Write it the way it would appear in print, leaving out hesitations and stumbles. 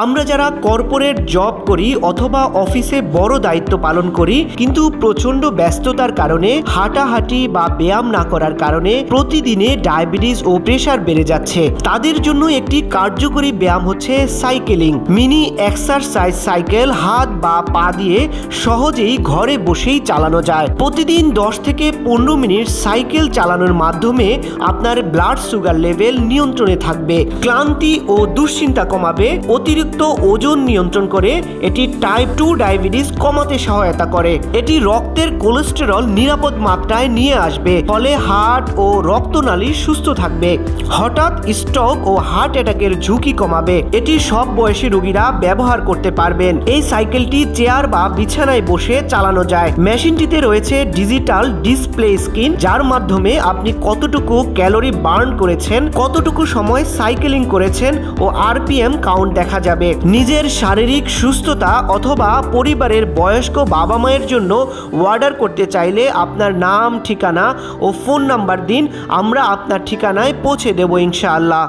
আমরা যারা corporate job করি অথবা অফিসে বড় দায়িত্ব পালন করি কিন্তু প্রচন্ড ব্যস্ততার কারণে হাঁটাহাঁটি বা ব্যায়াম না করার কারণে প্রতিদিনে ডায়াবেটিস ও প্রেশার বেড়ে যাচ্ছে, তাদের জন্য একটি কার্যকরী ব্যায়াম হচ্ছে সাইকেলিং। মিনি এক্সারসাইজ সাইকেল হাত বা পা দিয়ে সহজেই ঘরে বসেই চালানো যায়। প্রতিদিন 10 থেকে 15 মিনিট সাইকেল চালানোর মাধ্যমে আপনার ব্লাড সুগার লেভেল নিয়ন্ত্রণে থাকবে, ক্লান্তি ও দুশ্চিন্তা কমাবে, অতিরিক্ত ওজন নিয়ন্ত্রণ করে, এটি টাইপ 2 ডায়াবেটিস কমাতে সহায়তা করে, এটি রক্তের কোলেস্টেরল নিরাপদ মাত্রায় নিয়ে আসবে, ফলে হার্ট ও রক্তনালী সুস্থ থাকবে, হঠাৎ স্ট্রোক ও হার্ট অ্যাটাকের ঝুঁকি কমাবে। এটি সব বয়সী রোগীরা ব্যবহার করতে পারবেন। এই সাইকেলটি চেয়ার বা বিছানায় বসে চালানো যায়। মেশিনটিতে রয়েছে ডিজিটাল ডিসপ্লে স্ক্রিন, যার মাধ্যমে আপনি কতটুকু ক্যালোরি বার্ন করেছেন, কতটুকু সময় সাইকেলিং করেছেন ও আরপিএম কাউন্ট দেখা যাবে। নিজের শারীরিক সুস্থতা অথবা পরিবারের বয়স্ক বাবা মায়ের জন্য অর্ডার করতে চাইলে আপনার নাম, ঠিকানা ও ফোন নাম্বার দিন, আমরা আপনার ঠিকানায় পৌঁছে দেব ইনশাআল্লাহ।